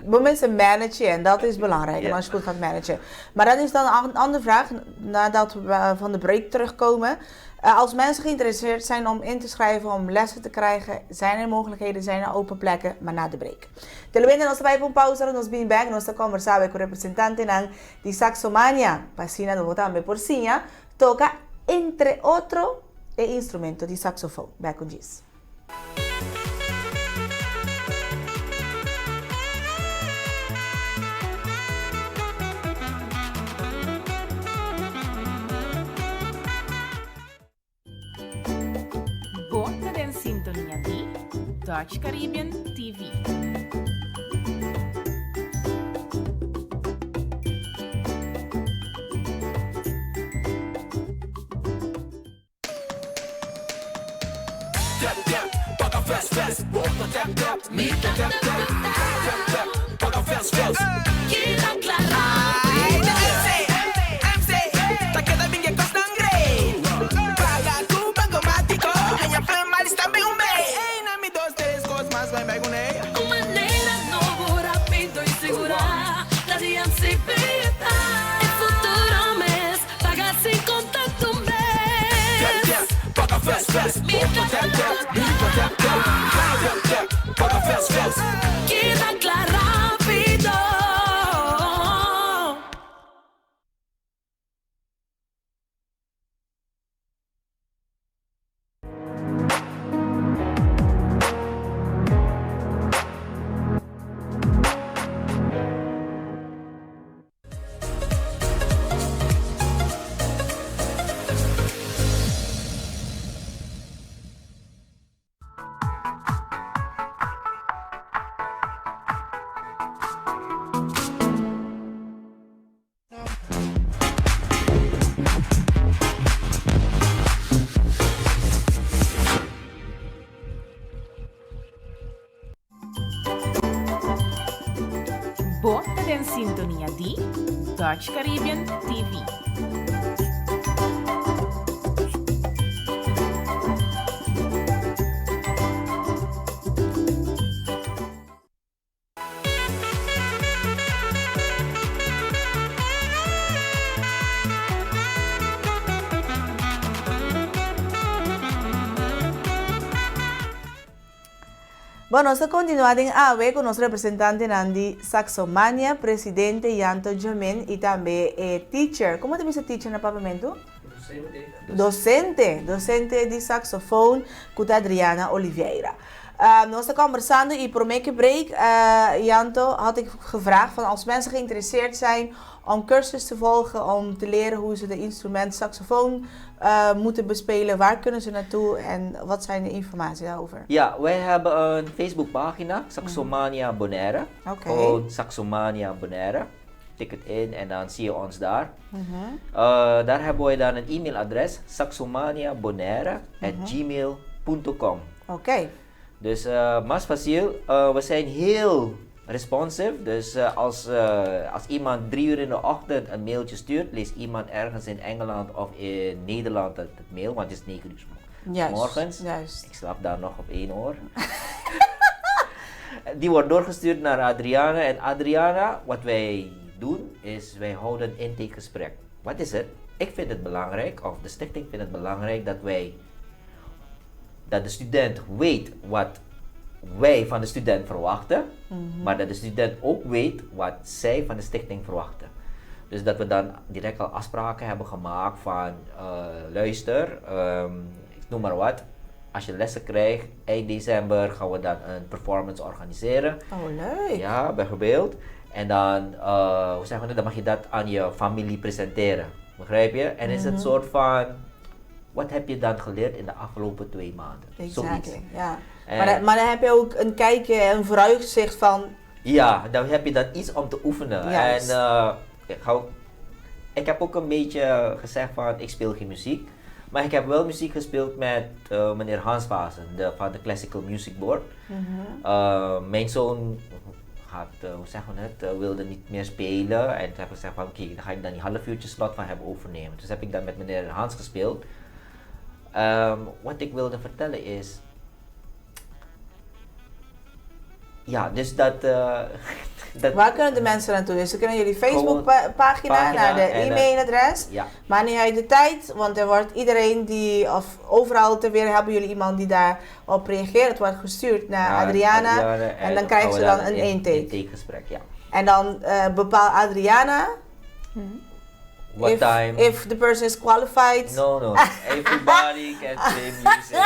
We moeten managen en dat is belangrijk. En als je goed gaat managen. Maar dat is dan een andere vraag, nadat we van de break terugkomen. Als mensen geïnteresseerd zijn om in te schrijven, om lessen te krijgen, zijn er mogelijkheden, zijn er open plekken, maar na de break. Telewende nos vai pong pausa, nos bin back, nos conversar com o representante ng di Saxomania, Pasina do Botambe Porcinha, toca entre outro e instrumento di saxofone. Back com this. Dutch Caribbean TV. Botta in sintonia di Dutch Caribbean TV. Bueno, se continúa en AVE con nuestro representante Nandi Saxomania, presidente Yanto Jamin y también teacher. ¿Cómo te dice teacher en el papamento? Docente de saxofoon, con Adriana Oliveira. We zijn conversando y por make break, Janto, had ik gevraagd van als mensen geïnteresseerd zijn om cursus te volgen, om te leren hoe ze de instrument saxofoon moeten bespelen, waar kunnen ze naartoe en wat zijn de informatie daarover? Ja, wij hebben een Facebookpagina, Saxomania Bonaire. Gewoon Saxomania Bonaire. Tik het in en dan zie je ons daar. Daar hebben wij dan een e-mailadres, saxomaniabonaire@gmail.com. Oké. Dus mas facil, we zijn heel responsive. Dus als iemand 3 uur in de ochtend een mailtje stuurt, leest iemand ergens in Engeland of in Nederland het mail, want het is 9 uur morgens. Juist. Ik slaap daar nog op 1 uur. Die wordt doorgestuurd naar Adriana. En Adriana, wat wij doen, is wij houden een intakegesprek. Wat is het? Ik vind het belangrijk, of de stichting vindt het belangrijk dat de student weet wat wij van de student verwachten, maar dat de student ook weet wat zij van de stichting verwachten. Dus dat we dan direct al afspraken hebben gemaakt van luister, ik noem maar wat, als je lessen krijgt, eind december gaan we dan een performance organiseren. Oh, leuk! Ja, bijvoorbeeld. En dan, hoe zeggen we, dan mag je dat aan je familie presenteren. Begrijp je? En is het een soort van, wat heb je dan geleerd in de afgelopen 2 maanden? Exactly, ja. Maar dan heb je ook een kijkje, een vooruitzicht van... Ja, dan heb je dan iets om te oefenen. Juist. En ik heb ook een beetje gezegd van, ik speel geen muziek. Maar ik heb wel muziek gespeeld met meneer Hans Vazen van de Classical Music Board. Mijn zoon wilde niet meer spelen. En toen heb ik gezegd van oké, dan ga ik dan die half uurtje slot van hem overnemen. Dus heb ik dan met meneer Hans gespeeld. Wat ik wilde vertellen is... Ja, dus dat... Waar kunnen de mensen naartoe? Dus ze kunnen jullie Facebookpagina naar de e-mailadres. Ja. Maar nu heb je de tijd, want er wordt iedereen die, of overal ter wereld hebben jullie iemand die daarop reageert. Het wordt gestuurd naar Adriana en dan krijgen ze dan een intakegesprek. Ja. En dan bepaalt Adriana. What time? If the person is qualified. No. Everybody can play music.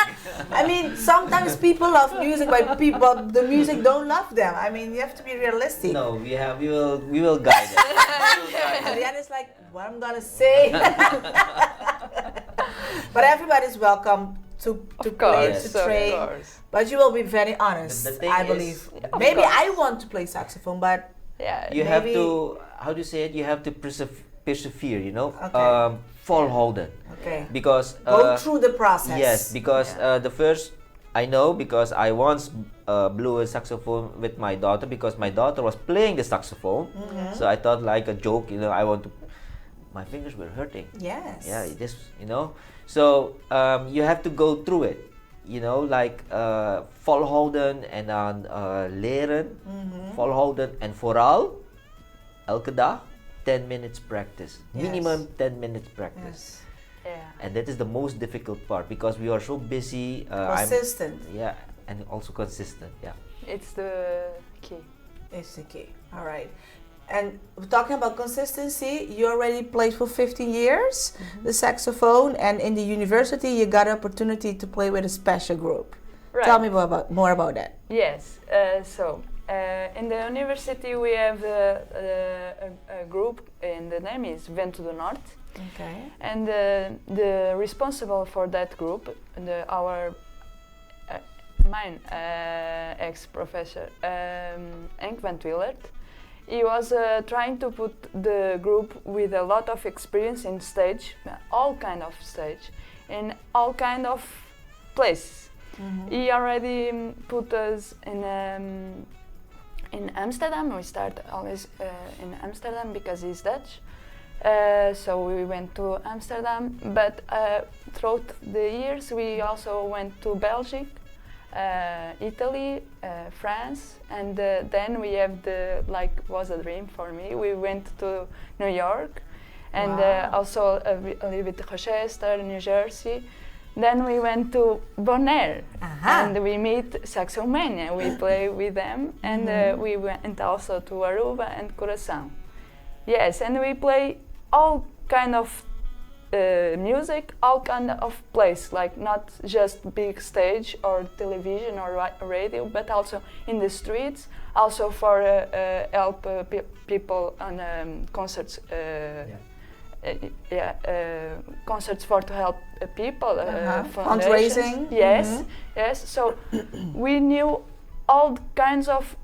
I mean, sometimes people love music, but the music don't love them. I mean, you have to be realistic. No, we will guide them. Adriana's like, what I'm gonna say. But everybody's welcome to Of play, course, to train. of course. But you will be very honest, The thing I is- believe. Of Maybe course. I want to play saxophone, but Yeah. You have maybe- to, how do you say it? You have to persevere, you know? Okay. Volhouden. Okay. Because Go through the process. Yes, because the first I know because I once blew a saxophone with my daughter because my daughter was playing the saxophone. Mhm. So I thought like a joke, you know, I want to. My fingers were hurting. Yes. Yeah, this, you know. So you have to go through it, you know, like volhouden en dan leren, Mhm. volhouden en vooral elke dag 10 minutes practice, Yes. minimum 10 minutes practice. Yeah. And that is the most difficult part because we are so busy. Consistent. Yeah, and also consistent. Yeah. It's the key. It's the key. All right. And we're talking about consistency. You already played for 15 years, the saxophone, and in the university you got an opportunity to play with a special group. Right. Tell me more about that. Yes. In the university we have a group, and the name is Vento do Norte. Okay. And the responsible for that group, mijn ex-professor, Henk van Twillert, he was trying to put the group with a lot of experience in stage, all kind of stage, in all kind of places. Mhm. He already put us in Amsterdam. We start always in Amsterdam because he's Dutch. So we went to Amsterdam, but throughout the years we also went to Belgium, Italy, France, and then we have was a dream for me. We went to New York, and Wow. also a little bit Rochester, New Jersey. Then we went to Bonaire, and we meet Saxomania. We play with them, and we went also to Aruba and Curaçao. Yes, and we play all kind of music, all kind of place, like not just big stage or television or radio, but also in the streets, also for help people on concerts. Concerts for to help people. Foundations. Fundraising. Yes, Mhm. yes. So we knew all kinds of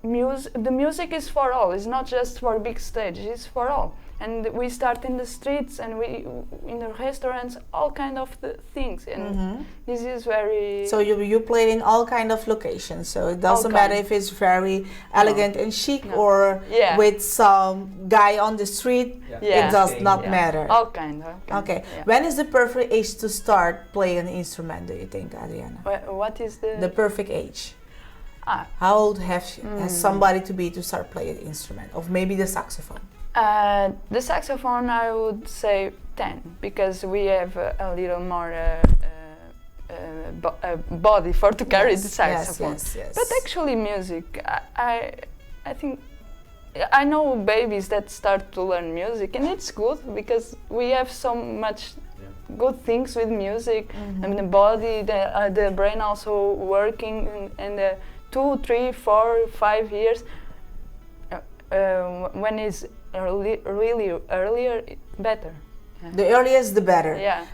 music. The music is for all. It's not just for big stage. It's for all. And we start in the streets and we in the restaurants, all kind of things. And Mhm. this is very. So you played in all kind of locations. So it doesn't All matter kind. if it's very elegant and chic No. or Yeah. with some guy on the street. Yeah. It does not Yeah. matter. All kind. Okay. Yeah. When is the perfect age to start playing an instrument? Do you think, Adriana? What is The perfect age. Ah. How old has somebody to be to start playing an instrument, or maybe the saxophone? The saxophone, I would say 10, because we have a little more body for to carry the saxophone. Yes. But actually, music, I think I know babies that start to learn music, and it's good because we have so much good things with music, and the body, the brain also working, and 2, 3, 4, 5 years. When it's really earlier, better. The earliest, the better. Yeah.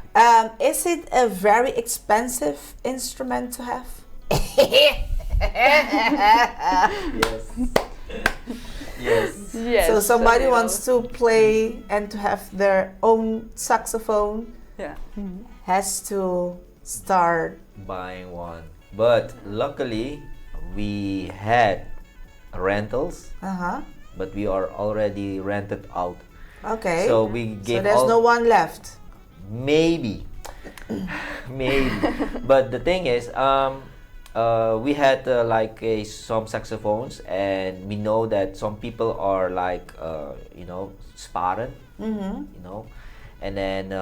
Is it a very expensive instrument to have? Yes. Yes. So somebody a wants to play and to have their own saxophone. Yeah. Has to start Buying one. But luckily, we had rentals, but we are already rented out. Okay. So we gave So there's no one left. Maybe. Maybe. But the thing is, we had some saxophones, and we know that some people are sparen, you know, and then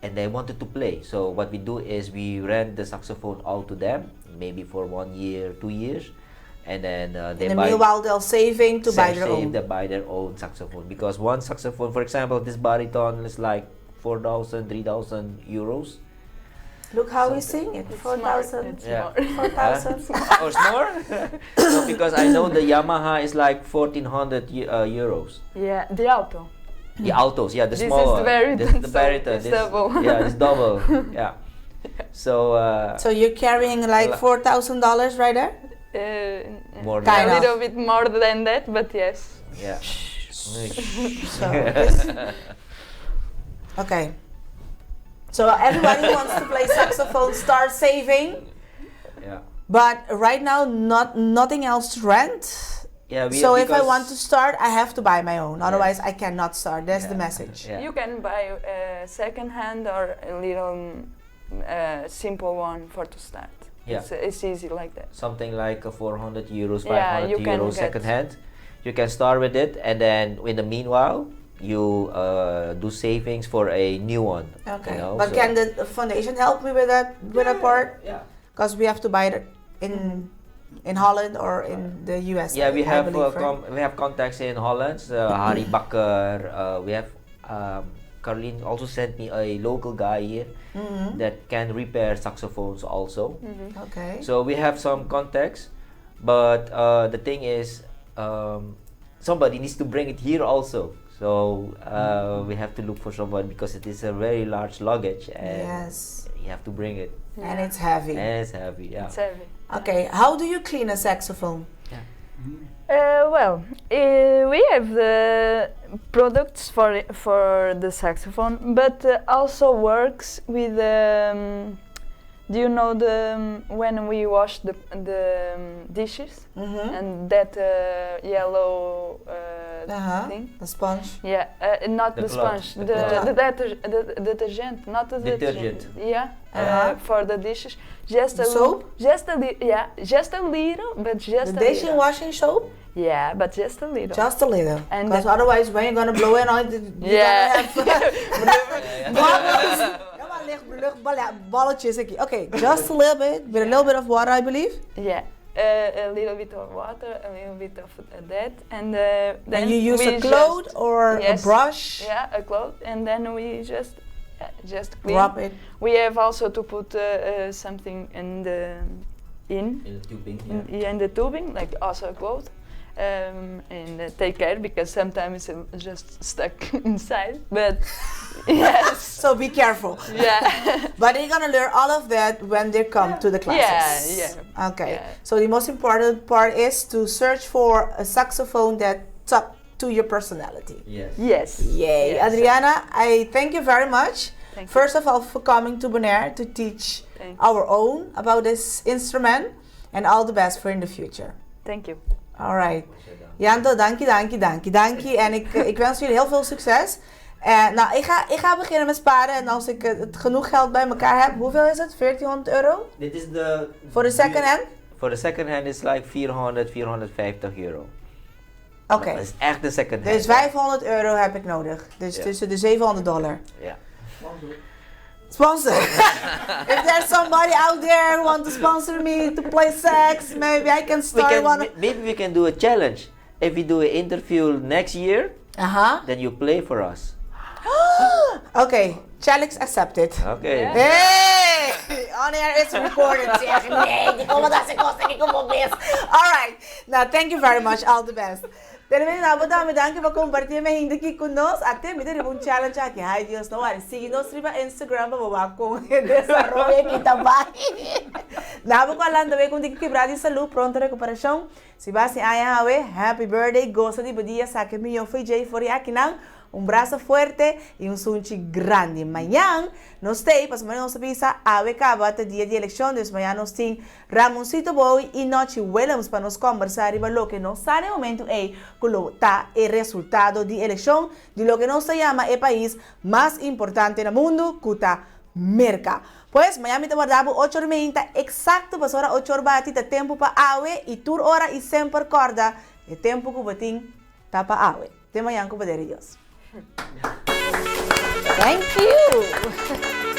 and they wanted to play. So what we do is we rent the saxophone out to them, maybe for 1 year, 2 years, and then they buy. Meanwhile, they're saving to buy their own. They buy their own saxophone, because one saxophone, for example, this baritone is like 4,000, 3,000 euros. Look how we sing it. 4,000. Yeah. 4,000. Or more? So because I know the Yamaha is like 1,400 euros. Yeah, the alto. The altos, yeah, the This small is one. the baritone, The so baritone. it's this, double. Yeah, it's double. Yeah. So. So you're carrying like $4,000 right there? More A little bit more than that, but yes. Yeah. Okay. So everybody who wants to play saxophone, start saving. Yeah. But right now, nothing else to rent. Yeah. So if I want to start, I have to buy my own. Otherwise, I cannot start. That's the message. Yeah. You can buy a second hand or a little simple one for to start. Yeah. It's easy like that. Something like €400, Yeah, you can €500 get. second hand. You can start with it, and then in the meanwhile, you do savings for a new one. Okay. You know, But so- can the foundation help me with that part? Yeah. Because we have to buy it in Holland or in the US. Yeah, we I have believe, right? we have contacts in Holland. Harry Bakker. We have Caroline also sent me a local guy here that can repair saxophones also. Okay. So we have some contacts, but the thing is, somebody needs to bring it here also. So we have to look for someone because it is a very large luggage and Yes. you have to bring it. And it's heavy. And it's heavy, yeah. It's heavy. Okay, how do you clean a saxophone? We have the products for the saxophone, but also works with do you know the when we wash the dishes and that yellow thing? The sponge. Yeah, not The the cloth, sponge, the cloth. the detergent, not the Detergent. Yeah, for the dishes, just a Soap? just a just a little, but just The a dish little. washing soap? Yeah, but just a little. Just a little. And Because that- otherwise, when you're gonna blow it on, you're Yeah. gonna have bubbles. Balletjes. Okay, just a little bit, with a little bit of water, I believe. Yeah, a little bit of water, a little bit of that, and then And you use we a cloth just- or yes, a brush? Yeah, a cloth, and then we just clean. Rub it. We have also to put something in the tubing. in the tubing, like also a cloth. And take care because sometimes it's just stuck inside. But yes, So be careful. yeah, But they're gonna learn all of that when they come to the classes. Yeah. Okay. So the most important part is to search for a saxophone that talks to your personality. Yes. Yes. Yay. Yes. Adriana, I thank you very much. Thank you. First of all, for coming to Bonaire to teach Thank our own about this instrument, and all the best for in the future. Thank you. Alright. Janto, dankie. En ik wens jullie heel veel succes. Nou, ik ga beginnen met sparen. En als ik het genoeg geld bij elkaar heb, hoeveel is het? €1400? Dit is de... Voor de second hand? Voor de second hand is like €400, €450. Oké. Dat is echt de second hand. Dus €500 heb ik nodig. Dus Ja. tussen de $700. Ja. Sponsor. If there's somebody out there who wants to sponsor me to play sax, maybe I can start one. Maybe we can do a challenge. If we do an interview next year, then you play for us. Okay, challenge accepted. Okay. Hey! On air is recorded. Alright. Now, thank you very much. All the best. Termino na po dami danke pa compartir me hindi ki kunos ate mi dere bun challenge aqui. Ai Deus não are. Siga-nos riba Instagram pa baba com desarrollo kita vai. Na po falando be kung di quebrado de saúde, pronta recuperação. Se vai se aia we, happy birthday. Gosta de dia saque mi foi Jay for aqui não. Braço fuerte e sunchi grande. Amanhã, nós temos, para semana nossa pizza, ave acaba dia de eleição, dus amanhã nós temos Ramoncito Boy e Noche Williams para nós conversar sobre o que nós está no momento é que está o resultado de eleição de lo que nós se chama o país mais importante no mundo, que está Merca. Pues, amanhã me guardamos 8h30, exacto, para hora 8 horas batida, tempo para ave e tur hora e sempre corda, e tempo que batim, tá para ave. Até amanhã com o poder de Deus. Thank you.